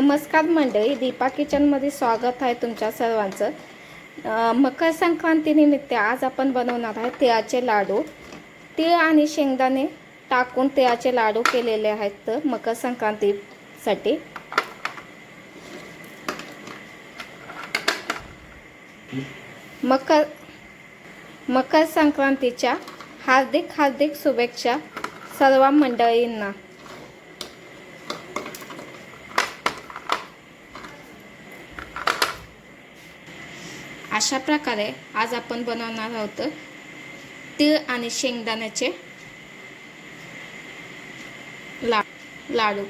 नमस्कार मंडळी, दीपा किचनमध्ये स्वागत आहे तुमच्या सर्वांचं। मकर संक्रांतीनिमित्त आज आपण बनवणार आहे तिळाचे लाडू। तीळ आणि शेंगदाणे टाकून तिळाचे लाडू केलेले आहेत मकर संक्रांतीसाठी। मकर संक्रांतीच्या हार्दिक शुभेच्छा सर्व मंडळींना। अशा प्रकारे आज आपण बनवणार आहोत तीळ आणि शेंगदाण्याचे लाडू।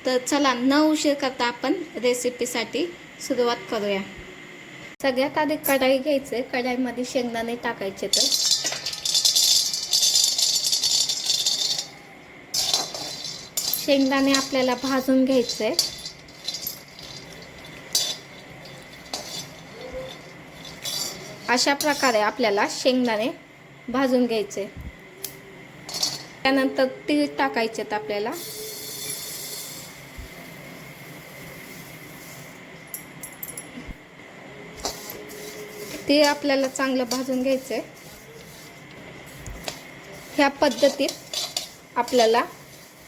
तर चला न उशीर करता आपण रेसिपीसाठी सुरुवात करूया। सगळ्यात आधी कढाई घ्यायचे, कढाईमध्ये शेंगदाणे टाकायचे। तर शेंगदाणे आपल्याला भाजून घ्यायचे। अशा प्रकारे आपल्याला शेंगदाणे भाजून घ्यायचे। त्यानंतर तीळ टाकायचे आपल्याला। तीळ आपल्याला चांगलं भाजून घ्यायचे। ह्या पद्धतीत आपल्याला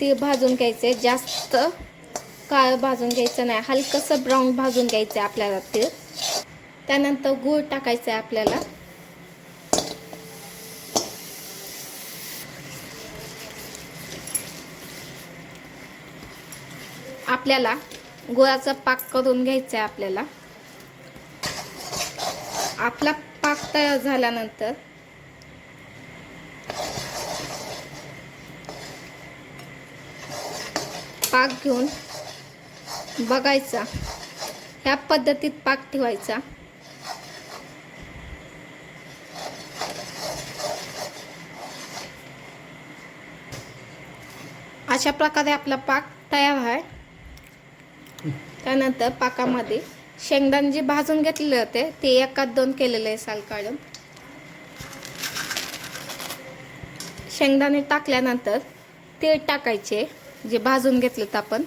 तीळ भाजून घ्यायचे, जास्त काळ भाजून घ्यायचं नाही, हलकसं ब्राऊन भाजून घ्यायचे आपल्याला तीळ। त्यानंतर गूळ टाकायचा आहे आपल्याला। आपल्याला गुळाचा पाक करून घ्यायचा आहे आपल्याला। आपला पाक तयार झाल्यानंतर पाक घेऊन बघायचा, ह्या पद्धतीत पाक ठेवायचा। अशा प्रकारे आपला पाक तयार आहे। त्यानंतर पाकामध्ये शेंगदाणे जे भाजून घेतलेले होते ते एकात दोन केलेले साल काढून। शेंगदाणे टाकल्यानंतर तीळ टाकायचे जे भाजून घेतलेत आपण।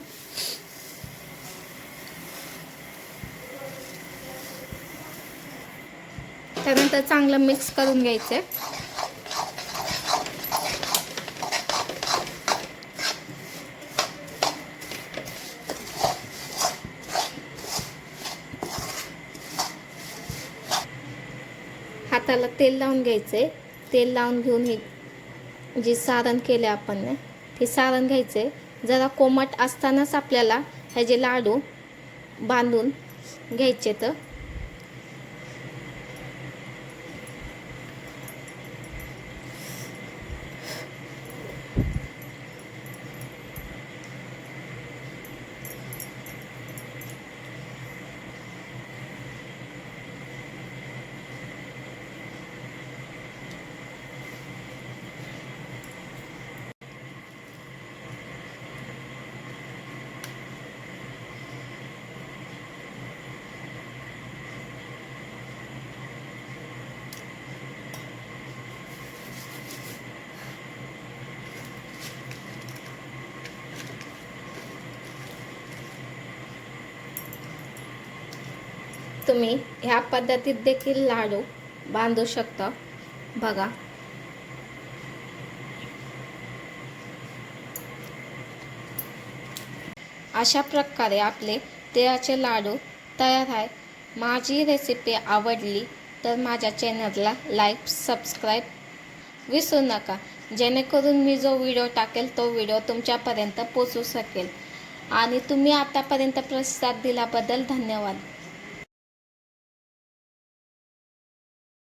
त्यानंतर चांगलं मिक्स करून घ्यायचे। हाताला तेल लावून घ्यायचे। तेल लावून घेऊन हे जे सारण केले आपण ते सारण घ्यायचे। जरा कोमट असतानाच आपल्याला हे जे लाडू बांधून घ्यायचे। तर तुम्ही ह्या पद्धतीत देखील लाडू बांधू शकता। बघा, अशा प्रकारे आपले तिळाचे लाडू तयार आहे। माझी रेसिपी आवडली तर माझ्या चॅनलला लाईक सबस्क्राईब विसरू नका, जेणेकरून मी जो व्हिडिओ टाकेल तो व्हिडिओ तुमच्यापर्यंत पोहोचू शकेल। आणि तुम्ही आतापर्यंत प्रतिसाद दिल्याबद्दल धन्यवाद।